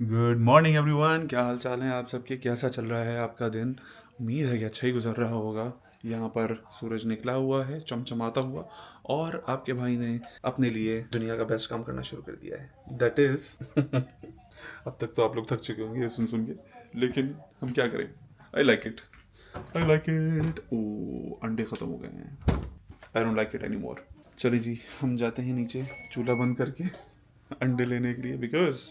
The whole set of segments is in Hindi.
गुड मॉर्निंग एवरीवन, क्या हाल चाल है आप सबके? कैसा चल रहा है आपका दिन? उम्मीद है कि अच्छा ही गुजर रहा होगा। यहाँ पर सूरज निकला हुआ है चमचमाता हुआ, और आपके भाई ने अपने लिए दुनिया का बेस्ट काम करना शुरू कर दिया है, दैट इज अब तक तो आप लोग थक चुके होंगे ये सुन सुन के, लेकिन हम क्या करें। I like it, I like it. Oh, अंडे खत्म हो गए हैं। I don't like it anymore. चलिए जी, हम जाते हैं नीचे चूल्हा बंद करके अंडे लेने के लिए, बिकॉज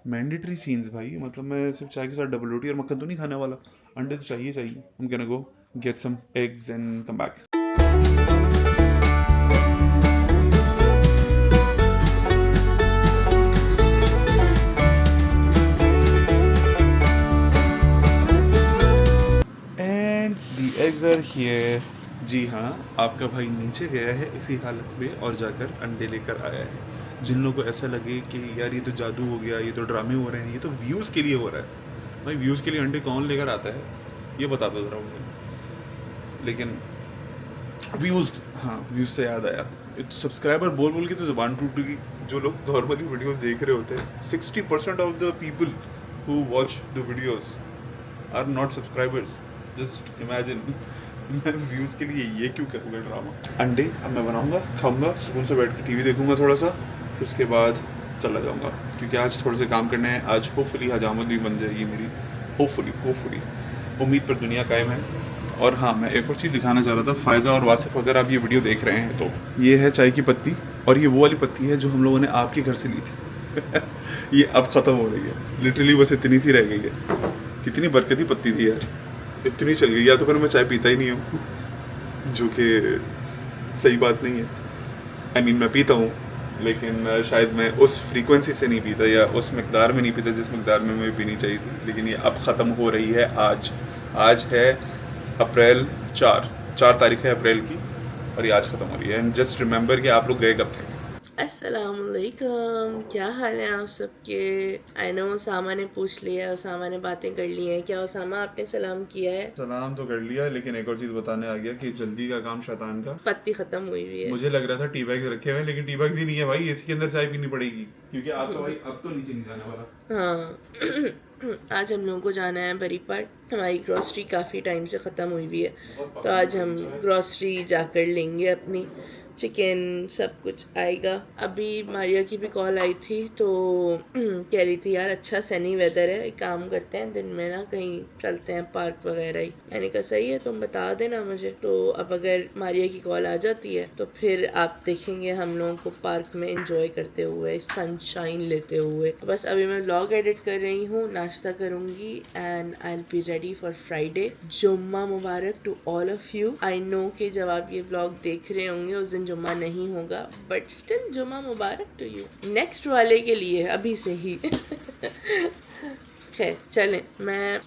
मैंडेटरी सीन्स भाई। मतलब मैं सिर्फ चाय के साथ डबल रोटी और मक्खन तो नहीं खाने वाला, अंडे तो चाहिए चाहिए। हम can go get some eggs and come back. And the eggs are here. जी हाँ, आपका भाई नीचे गया है इसी हालत में और जाकर अंडे लेकर आया है। जिन लोगों को ऐसा लगे कि यार ये तो जादू हो गया, ये तो ड्रामे हो रहे हैं, ये तो व्यूज़ के लिए हो रहा है, भाई व्यूज़ के लिए अंडे कौन लेकर आता है ये बता दो ज़रा मुझे। लेकिन व्यूज़, हाँ व्यूज़ से याद आया, ये तो सब्सक्राइबर बोल बोल के तो ज़बान टूट गई। जो लोग नॉर्मली वीडियोस देख रहे होते हैं, 60% of the people who watch the videos are not subscribers. Just imagine मैं व्यूज़ के लिए ये क्यों करूँगा ड्रामा। अंडे अब मैं बनाऊँगा, खाऊँगा, सुकून से बैठ के टीवी देखूँगा थोड़ा सा, फिर उसके बाद चला जाऊँगा, क्योंकि आज थोड़े से काम करने हैं। आज होपफुली हजामत भी बन जाएगी मेरी, होपफुली उम्मीद पर दुनिया कायम है। और हाँ, मैं एक और चीज़ दिखाना चाह रहा था फ़ायज़ा और वासिफ, अगर आप ये वीडियो देख रहे हैं तो ये है चाय की पत्ती, और ये वो वाली पत्ती है जो हम लोगों ने आपके घर से ली थी ये अब ख़त्म हो रही है, लिटरली बस इतनी सी रह गई है। कितनी बरकती पत्ती थी यार, इतनी चल गई। या तो फिर मैं चाय पीता ही नहीं हूँ, जो कि सही बात नहीं है। आई मीन मैं पीता हूँ, लेकिन शायद मैं उस फ्रीक्वेंसी से नहीं पीता, या उस मकदार में नहीं पीता जिस मकदार में मुझे पीनी चाहिए थी। लेकिन ये अब ख़त्म हो रही है आज। आज है अप्रैल 4 तारीख है अप्रैल की, और ये आज ख़त्म हो रही है। एंड जस्ट रिमेंबर कि आप लोग गए कब थे। अस्सलामुअलैकुम, क्या हाल है आप सबके? आई नो उसामा ने पूछ लिया, उसामा ने बातें कर ली हैं। क्या उसामा आपने सलाम किया है? सलाम तो कर लिया, लेकिन एक और चीज़ बताने आ गया कि जल्दी का काम शैतान का। पत्ती खत्म हुई हुई है। मुझे लग रहा था टी बैग्स रखे हुए हैं, लेकिन टी बैग्स ही नहीं है भाई, इसी के अंदर चाय पीनी पड़ेगी, क्योंकि आपका भाई अब तो नीचे नहीं जाने वाला। हाँ आज हम लोगों को जाना है बरी पार्ट। हमारी ग्रॉसरी काफ़ी टाइम से ख़त्म हुई हुई है, तो आज हम ग्रॉसरी जाकर लेंगे अपनी। चिकन सब कुछ आएगा। अभी मारिया की भी कॉल आई थी, तो कह रही थी यार अच्छा सनी वेदर है, एक काम करते हैं दिन में ना कहीं चलते हैं पार्क वगैरह ही। मैंने कहा सही है, तुम बता देना मुझे। तो अब अगर मारिया की कॉल आ जाती है तो फिर आप देखेंगे हम लोगों को पार्क में एंजॉय करते हुए, सनशाइन लेते हुए। बस अभी मैं व्लॉग एडिट कर रही हूँ, नाश्ता करूँगी and I will be ready for Friday. जुम्मा मुबारक to all of you. I know कि जब आप ये व्लॉग देख रहे होंगे उस दिन जुम्मा नहीं होगा, बट स्टिल जुम्मा मुबारक टू यू, नेक्स्ट वाले के लिए अभी से ही खैर चलें, मैं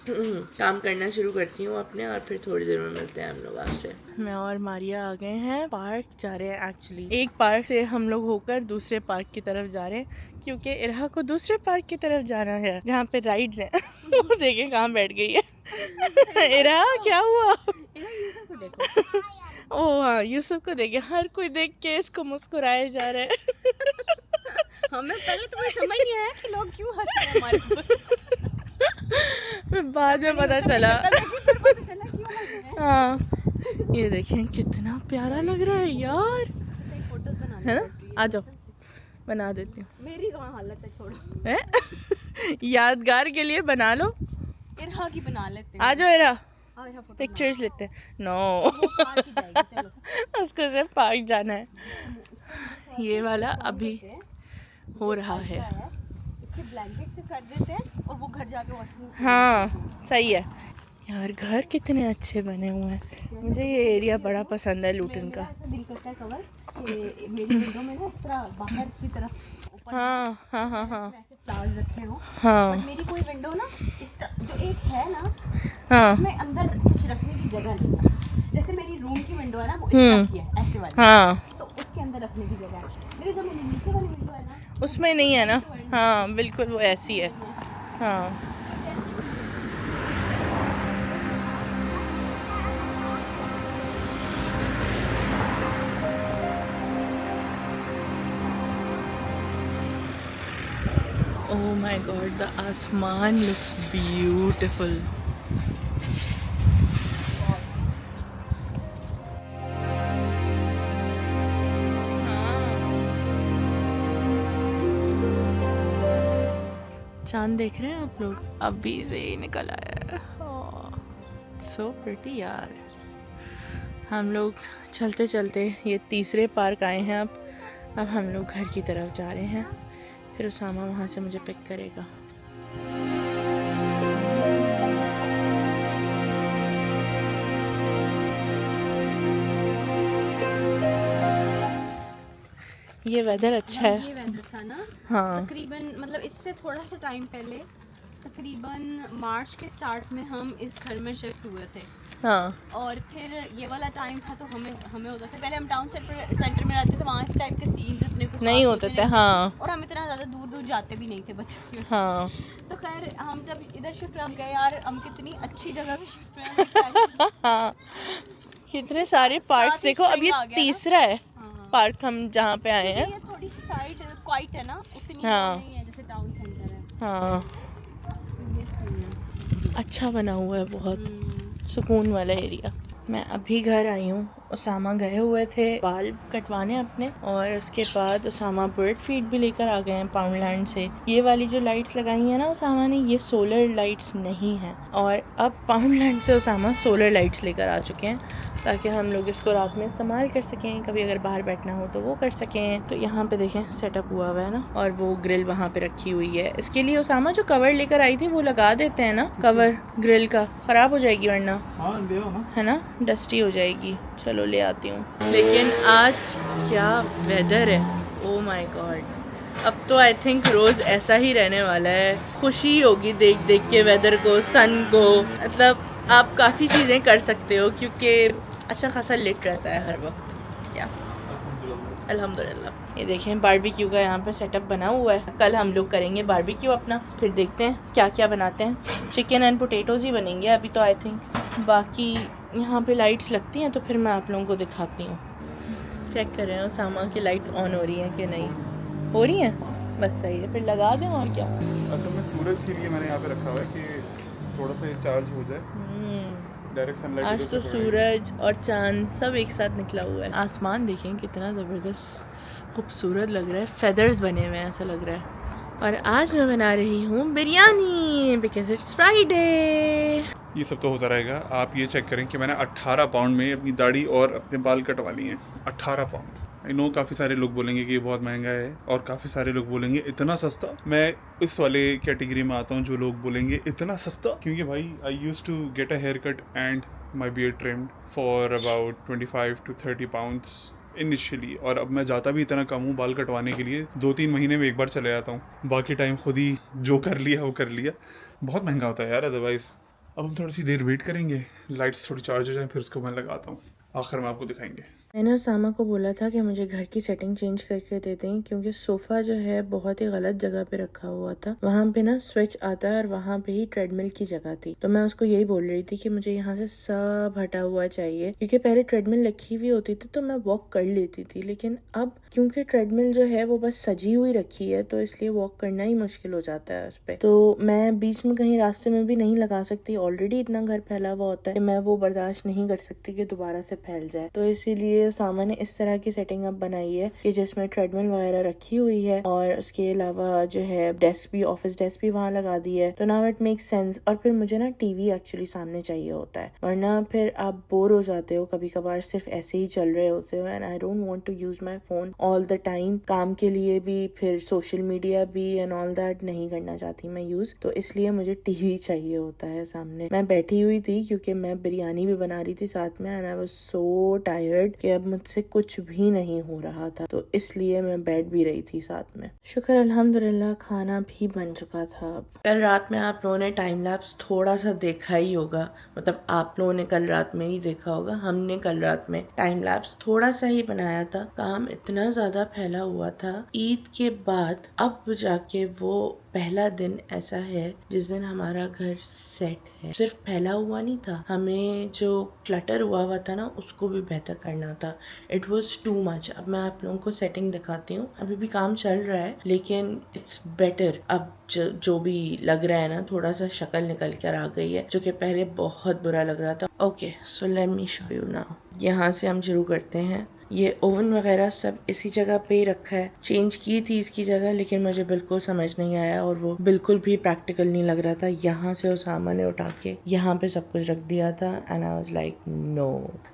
काम करना शुरू करती हूँ अपने, और फिर थोड़ी देर में मिलते हैं हम लोग आपसे। मैं और मारिया आ गए हैं, पार्क जा रहे हैं। एक्चुअली एक पार्क से हम लोग होकर दूसरे पार्क की तरफ जा रहे हैं, क्योंकि इरहा को दूसरे पार्क की तरफ जाना है जहाँ पे राइड्स हैं वो देखें कहाँ बैठ गई है इरहा क्या हुआ? यूसुफ को देखो ओ हाँ, यूसुफ को देखे, हर कोई देख के इसको मुस्कुराए जा रहा है हमें पहले तो समझ नहीं आया कि लोग क्यों हंस रहे हैं हमारे ऊपर। बाद में पता चला। हाँ ये देखें कितना प्यारा लग रहा है यार, है ना? आ जाओ बना देती हूँ। मेरी कहाँ हालत है, छोड़ो। है यादगार के लिए बना लो। इरहा की बना लेते हैं। आ जाओ इरहा, पिक्चर्स लेते हैं। नो उसको सिर्फ पार्क जाना है। ये वाला अभी हो रहा है। इसके ब्लैंकेट से कर देते हैं और वो घर जाके वॉशरूम। हाँ सही है यार, घर कितने अच्छे बने हुए हैं। मुझे ये एरिया बड़ा पसंद है लूटन का। ऐसा दिल करता है कवर कि मेरी विंडो में ना इस तरह बाहर की तरफ हाँ हाँ हाँ हाँ ऐसे फ्लावर्स रखे हो। हाँ बट मेरी कोई विंडो ना इस जो एक है ना, हाँ उसमें अंदर कुछ रखने की जगह नहीं है। जैसे मेरी रूम की विंडो है ना, वो इस तरह की है, ऐसे वाली। हाँ, तो उसके अंदर रखने की जगह है। मेरी जो नीचे वाली विंडो है ना, उसमें नहीं है ना। हाँ बिल्कुल वो ऐसी है। हाँ Oh my god, the आसमान looks beautiful. चांद देख रहे हैं आप लोग? अभी से ही निकल आया है। सो प्रिटी यार। हम लोग चलते चलते ये तीसरे पार्क आए हैं। अब हम लोग घर की तरफ जा रहे हैं, फिर उसामा वहाँ से मुझे पिक करेगा। ये वेदर अच्छा है। ये वेदर था ना, हाँ तकरीबन मतलब इससे थोड़ा सा टाइम पहले, तकरीबन मार्च के स्टार्ट में हम इस घर में शिफ्ट हुए थे। हाँ और फिर ये वाला टाइम था तो हमें होता था, पहले हम टाउन सेंटर में रहते थे, वहाँ इस टाइप के सीन्स इतने कुछ नहीं होते थे। हाँ और हम इतना ज़्यादा दूर दूर जाते भी नहीं थे बच्चे। हाँ तो खैर हम जब इधर शिफ्ट हम गए, यार हम कितनी अच्छी जगह पे शिफ्ट हुए। हाँ कितने सारे पार्क देखो। अब ये तीसरा है पार्क हम जहाँ पे आए हैं। ये थोड़ी सी साइड क्वाइट है ना, उतनी हाँ नहीं है जैसे टाउन सेंटर है। हाँ ये सीन है। अच्छा बना हुआ है, बहुत सुकून वाला एरिया। मैं अभी घर आई हूँ। उसामा गए हुए थे बाल कटवाने अपने, और उसके बाद उसामा बर्ड फीड भी लेकर आ गए हैं पाउंडलैंड से। ये वाली जो लाइट्स लगाई हैं ना उसामा ने, ये सोलर लाइट्स नहीं हैं, और अब पाउंडलैंड से उसामा सोलर लाइट्स लेकर आ चुके हैं ताकि हम लोग इसको रात में इस्तेमाल कर सकें, कभी अगर बाहर बैठना हो तो वो कर सकें। तो यहाँ पे देखें सेटअप हुआ हुआ है ना, और वो ग्रिल वहाँ पे रखी हुई है। इसके लिए उसामा जो कवर लेकर आई थी वो लगा देते हैं ना, कवर ग्रिल का, ख़राब हो जाएगी वरना, है ना, डस्टी हो जाएगी। चलो ले आती हूँ। लेकिन आज क्या वेदर है, ओ माय गॉड। अब तो आई थिंक रोज़ ऐसा ही रहने वाला है। खुशी होगी देख देख के वेदर को, सन को। मतलब आप काफ़ी चीज़ें कर सकते हो क्योंकि अच्छा खासा लिट रहता है हर वक्त। क्या अल्हम्दुलिल्लाह। ये देखें बारबेक्यू का यहाँ पे सेटअप बना हुआ है। कल हम लोग करेंगे बारबेक्यू अपना, फिर देखते हैं क्या क्या बनाते हैं। चिकन एंड पोटैटोज़ ही बनेंगे अभी तो आई थिंक। बाकी यहाँ पे लाइट्स लगती हैं तो फिर मैं आप लोगों को दिखाती हूँ। चेक कर रहे हैं उसामा की लाइट्स ऑन हो रही हैं कि नहीं। हो रही हैं, बस सही है, फिर लगा दें और क्या। असल में सूरज के लिए मैंने यहाँ पे रखा हुआ है कि थोड़ा सा ये चार्ज हो जाए। डायरेक्ट सनलाइट आज तो सूरज और चांद सब एक साथ निकला हुआ है। आसमान देखें कितना ज़बरदस्त खूबसूरत लग रहा है, फेदर्स बने हुए हैं ऐसा लग रहा है। और आज मैं बना रही हूँ बिरयानी बिकॉज इट्स फ्राइडे। ये सब तो होता रहेगा। आप ये चेक करें कि मैंने 18 पाउंड में अपनी दाढ़ी और अपने बाल कटवा लिए हैं। 18 पाउंड। आई नो काफ़ी सारे लोग बोलेंगे कि ये बहुत महंगा है, और काफ़ी सारे लोग बोलेंगे इतना सस्ता। मैं इस वाले कैटेगरी में आता हूँ जो लोग बोलेंगे इतना सस्ता, क्योंकि भाई I use to get a haircut and my beard trimmed for about 25 to 30 pounds initially, और अब मैं जाता भी इतना कम हूँ बाल कटवाने के लिए, 2-3 महीने में एक बार चले जाता हूँ। बाकी टाइम खुद ही जो कर लिया वो कर लिया। बहुत महंगा होता है यार अदरवाइज़। अब हम थोड़ी सी देर वेट करेंगे, लाइट्स थोड़ी चार्ज हो जाए, फिर उसको मैं लगाता हूँ। आखिर में आपको दिखाएंगे। मैंने उसामा को बोला था कि मुझे घर की सेटिंग चेंज करके दे दें क्योंकि सोफ़ा जो है बहुत ही गलत जगह पे रखा हुआ था। वहाँ पे ना स्विच आता है और वहाँ पे ही ट्रेडमिल की जगह थी। तो मैं उसको यही बोल रही थी कि मुझे यहाँ से सब हटा हुआ चाहिए, क्योंकि पहले ट्रेडमिल रखी हुई होती थी तो मैं वॉक कर लेती थी, लेकिन अब क्योंकि ट्रेडमिल जो है वो बस सजी हुई रखी है तो इसलिए वॉक करना ही मुश्किल हो जाता है उस पर। तो मैं बीच में कहीं रास्ते में भी नहीं लगा सकती, ऑलरेडी इतना घर फैला हुआ होता है, मैं वो बर्दाश्त नहीं कर सकती कि दोबारा से फैल जाए। तो इसीलिए सामान ने इस तरह की सेटिंग अप बनाई है कि जिसमें ट्रेडमिल वगैरह रखी हुई है, और उसके अलावा जो है डेस्क भी, ऑफिस डेस्क भी वहाँ लगा दी है। तो नाउ इट मेक्स सेंस। और फिर मुझे ना टीवी एक्चुअली सामने चाहिए होता है, वरना फिर आप बोर हो जाते हो, कभी कभार सिर्फ ऐसे ही चल रहे होते हो। And I don't want to use my phone all the time, काम के लिए भी, फिर सोशल मीडिया भी एंड ऑल दैट नहीं करना चाहती मैं यूज। तो इसलिए मुझे टीवी चाहिए होता है सामने। मैं बैठी हुई थी क्योंकि मैं बिरयानी भी बना रही थी साथ में, and I was so tired कि अब मुझसे कुछ भी नहीं हो रहा था, तो इसलिए मैं बैठ भी रही थी साथ में। शुक्र अल्हम्दुलिल्लाह खाना भी बन चुका था। कल रात में आप लोगों ने टाइम लैप्स थोड़ा सा देखा ही होगा, मतलब आप लोगों ने कल रात में ही देखा होगा। हमने कल रात में टाइम लैप्स थोड़ा सा ही बनाया था। काम इतना ज्यादा फैला हुआ था ईद के बाद, अब जाके वो पहला दिन ऐसा है जिस दिन हमारा घर सेट है। सिर्फ फैला हुआ नहीं था, हमें जो क्लटर हुआ था ना उसको भी बेहतर करना था। It was too much. अब मैं आप लोगों को सेटिंग दिखाती हूँ। अभी भी काम चल रहा है लेकिन इट्स बेटर। अब जो भी लग रहा है ना, थोड़ा सा शक्ल निकल कर आ गई है, जो कि पहले बहुत बुरा लग रहा था। Okay, so let me show you now. यहाँ से हम शुरू करते हैं। ये ओवन वगैरह सब इसी जगह पे ही रखा है। चेंज की थी इसकी जगह, लेकिन मुझे बिल्कुल समझ नहीं आया और वो बिल्कुल भी प्रैक्टिकल नहीं लग रहा था। यहाँ से उसामा ने उठा के यहाँ पे सब कुछ रख दिया था and I was like no.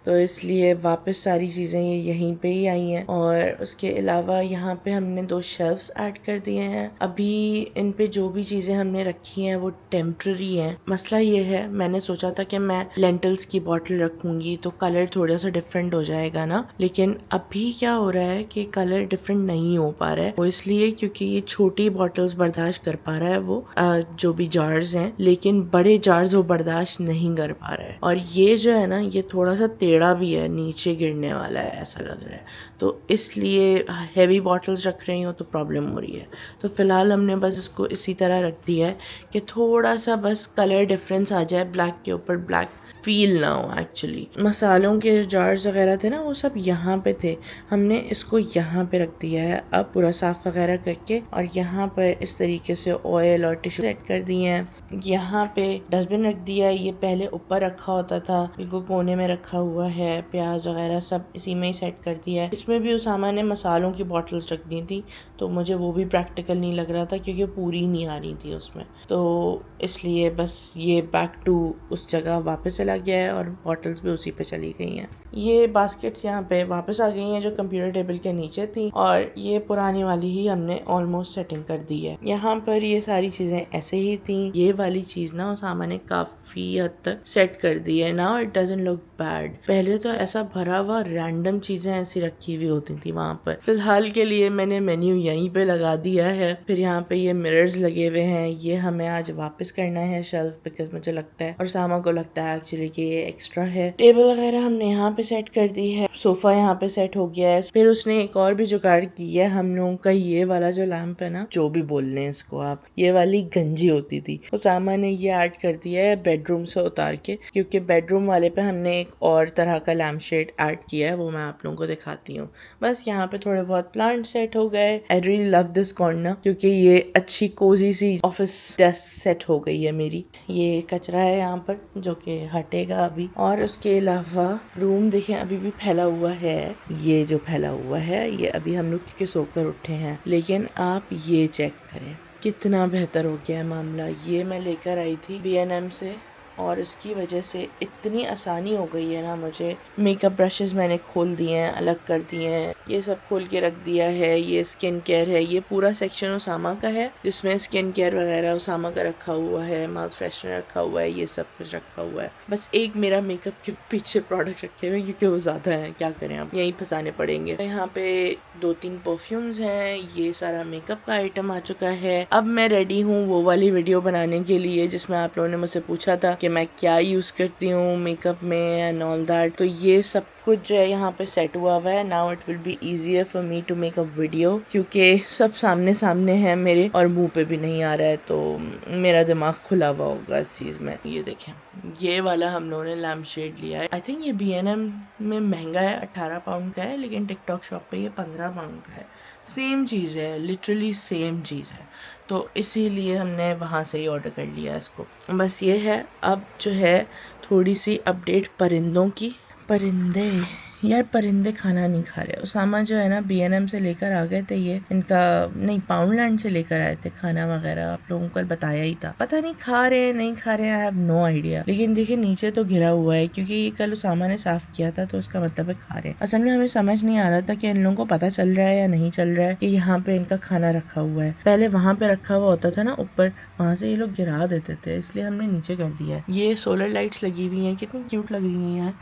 तो इसलिए वापस सारी चीज़ें ये यहीं पे ही आई हैं। और उसके अलावा यहाँ पे हमने 2 शेल्फ्स ऐड कर दिए हैं। अभी इन पे जो भी चीज़ें हमने रखी हैं वो टेम्प्रेरी हैं। मसला ये है, मैंने सोचा था कि मैं लेंटल्स की बॉटल रखूँगी तो कलर थोड़ा सा डिफरेंट हो जाएगा ना, लेकिन अभी क्या हो रहा है कि कलर डिफरेंट नहीं हो पा रहा है। वो इसलिए क्योंकि ये छोटी बॉटल्स बर्दाश्त कर पा रहा है वो जो भी जार्स हैं, लेकिन बड़े जार्स वो बर्दाश्त नहीं कर पा रहा है। और ये जो है ना, ये थोड़ा सा टेढ़ा भी है, नीचे गिरने वाला है ऐसा लग रहा है। तो इसलिए हैवी बॉटल्स रख रही हूँ तो प्रॉब्लम हो रही है। तो फिलहाल हमने बस इसको इसी तरह रख दिया है कि थोड़ा सा बस कलर डिफरेंस आ जाए, ब्लैक के ऊपर ब्लैक फील ना हो। एक्चुअली मसालों के जार्स वगैरह थे ना, वो सब यहाँ पे थे, हमने इसको यहाँ पे रख दिया है अब पूरा साफ वगैरह करके। और यहाँ पर इस तरीके से ऑयल और टिश्यू सेट कर दिए हैं। यहाँ पे डस्टबिन रख दिया है, ये पहले ऊपर रखा होता था, बिल्कुल कोने में रखा हुआ है। प्याज वगैरह सब इसी में ही सेट कर दिया है। इसमें भी उसामा ने मसालों की बॉटल्स रख दी थी, तो मुझे वो भी प्रैक्टिकल नहीं लग रहा था क्योंकि पूरी नहीं आ रही थी उसमें। तो इसलिए बस ये बैक टू उस जगह वापस चला गया है और बॉटल्स भी उसी पे चली गई हैं। ये बास्केट्स यहाँ पे वापस आ गई हैं जो कंप्यूटर टेबल के नीचे थी, और ये पुरानी वाली ही हमने ऑलमोस्ट सेटिंग कर दी है। यहाँ पर ये सारी चीज़ें ऐसे ही थी। ये वाली चीज़ ना उसामा ने काफ़ी हद तक सेट कर दी है। Now it doesn't look bad. पहले तो ऐसा भरा हुआ रैंडम चीज़ें ऐसी रखी हुई होती थी वहाँ पर। फिलहाल के लिए मैंने मेन्यू यहीं पे लगा दिया है। फिर यहाँ पे ये मिरर्स लगे हुए हैं, ये हमें आज वापस करना है शेल्फ, बिकॉज मुझे लगता है और सामा को लगता है एक्चुअली कि ये एक्स्ट्रा है। टेबल वगैरह हमने यहाँ पे सेट कर दी है, सोफा यहाँ पे सेट हो गया है। फिर उसने एक और भी जुगाड़ की है हम लोगों का। ये वाला जो लैंप है ना, जो भी बोल लें इसको आप, ये वाली गंजी होती थी, उसामा ने ये ऐड कर दिया है बेडरूम से उतार के, क्योंकि बेडरूम वाले पे हमने एक और तरह का लैम्प शेड ऐड किया है, वो मैं आप लोगों को दिखाती हूँ। बस यहाँ पे थोड़े बहुत प्लांट सेट हो गए। I really love this corner क्योंकि ये अच्छी कोजी सी ऑफिस डेस्क सेट हो गई है मेरी। ये कचरा है यहाँ पर जो कि हटेगा अभी। और उसके अलावा रूम देखें, अभी भी फैला हुआ है। ये जो फैला हुआ है ये अभी हम लोग क्योंकि सोकर उठे हैं, लेकिन आप ये चेक करें कितना बेहतर हो गया है मामला। ये मैं लेकर आई थी B&M से और इसकी वजह से इतनी आसानी हो गई है ना मुझे। मेकअप ब्रशेस मैंने खोल दिए हैं, अलग कर दिए हैं, ये सब खोल के रख दिया है। ये स्किन केयर है, ये पूरा सेक्शन उसामा का है जिसमें स्किन केयर वगैरह उसामा का रखा हुआ है, माउथ फ्रेशनर रखा हुआ है, ये सब कुछ रखा हुआ है। बस एक मेरा मेकअप के पीछे प्रोडक्ट रखे हुए क्योंकि वो ज़्यादा है, क्या करें आप, यहीं फंसाने पड़ेंगे। यहाँ पे 2-3 परफ्यूम्स हैं, ये सारा मेकअप का आइटम आ चुका है। अब मैं रेडी हूँ वो वाली वीडियो बनाने के लिए जिसमें आप लोगों ने मुझसे पूछा था कि मैं क्या यूज़ करती हूँ मेकअप में एंड ऑल दैट। तो ये सब कुछ जो है यहाँ पे सेट हुआ है। Now it will be easier for me to make a video क्योंकि सब सामने सामने है मेरे और मुंह पे भी नहीं आ रहा है, तो मेरा दिमाग खुला हुआ होगा इस चीज़ में। ये देखें, ये वाला हम लोगों ने लैम्प शेड लिया है। आई थिंक ये B&M में महंगा है, 18 पाउंड का है, लेकिन टिकटॉक शॉप पे ये 15 पाउंड का है। सेम चीज़ है, लिटरली सेम चीज़ है, तो इसीलिए हमने वहाँ से ही ऑर्डर कर लिया इसको। बस ये है। अब जो है थोड़ी सी अपडेट परिंदों की। परिंदे यार, परिंदे खाना नहीं खा रहे। उसामा जो है ना B&M से लेकर आ गए थे, ये इनका नहीं पाउंडलैंड से लेकर आए थे खाना वगैरह, आप लोगों को बताया ही था। पता नहीं खा रहे हैं नहीं खा रहे हैं, आई हैव नो आइडिया। लेकिन देखिए नीचे तो घिरा हुआ है क्योंकि ये कल उसामा ने साफ किया था, तो उसका मतलब है खा रहे हैं। असल में हमें समझ नहीं आ रहा था कि इन लोगों को पता चल रहा है या नहीं चल रहा है कि यहाँ पे इनका खाना रखा हुआ है। पहले वहाँ पे रखा हुआ होता था ना ऊपर, वहाँ से ये लोग गिरा देते थे, इसलिए हमने नीचे कर दिया है। ये सोलर लाइट्स लगी हुई हैं, कितनी क्यूट लग रही हैं यार।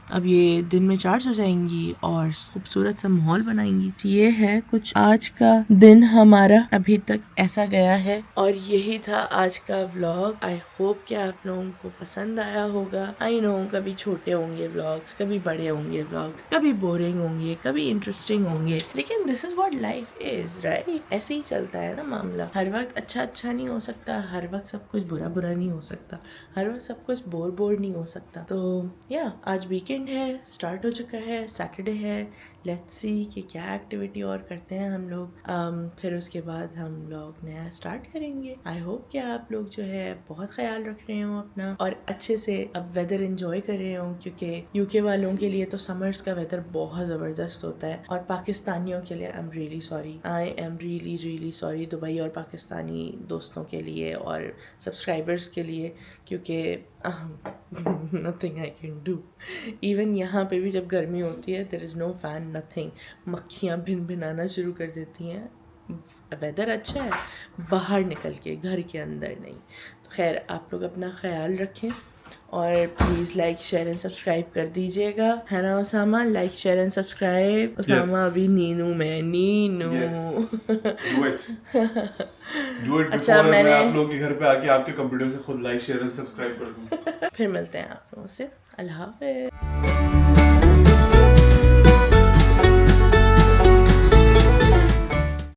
अब ये दिन में चार्ज हो जाएंगी और खूबसूरत सा माहौल बनाएंगी। ये है कुछ आज का दिन हमारा अभी तक ऐसा गया है और यही था आज का व्लॉग। आई होप कि आप लोगों को पसंद आया होगा। आई नो कभी छोटे होंगे व्लॉग्स, कभी बड़े होंगे व्लॉग्स, कभी बोरिंग होंगे, कभी इंटरेस्टिंग होंगे, लेकिन this is what life is, right? ऐसे ही चलता है ना मामला। हर वक्त अच्छा नहीं हो सकता, हर वक्त सब कुछ बुरा नहीं हो सकता, हर वक्त सब कुछ बोर नहीं हो सकता। तो या आज वीकेंड है, स्टार्ट हो चुका है, सैटरडे है। लेट्स सी कि क्या एक्टिविटी और करते हैं हम लोग। फिर उसके बाद हम लोग नया स्टार्ट करेंगे। आई होप कि आप लोग जो है बहुत ख्याल रख रहे हो अपना और अच्छे से अब वेदर एंजॉय कर रहे हो, क्योंकि यूके वालों के लिए तो समर्स का वेदर बहुत ज़बरदस्त होता है और पाकिस्तानियों के लिए I am really sorry, I am really sorry Dubai और पाकिस्तानी दोस्तों के लिए और सब्सक्राइबर्स के लिए, क्योंकि nothing I can do. Even यहाँ पे भी जब गर्मी होती है there is no fan, nothing, मक्खियाँ भिनभिनाना शुरू कर देती हैं। वेदर अच्छा है, बाहर निकल के, घर के अंदर नहीं। तो खैर आप लोग अपना ख्याल रखें और please like share and subscribe कर दीजिएगा, है ना Usama? Like share and subscribe. Usama अभी नीनू में नीनू डू इट अच्छा, बिफोर मैं आप मैंने लोगों के घर पे आके आपके कंप्यूटर से खुद लाइक शेयर एंड सब्सक्राइब कर दूं। फिर मिलते हैं आप लोगों से। अल्लाह हाफ़िज़।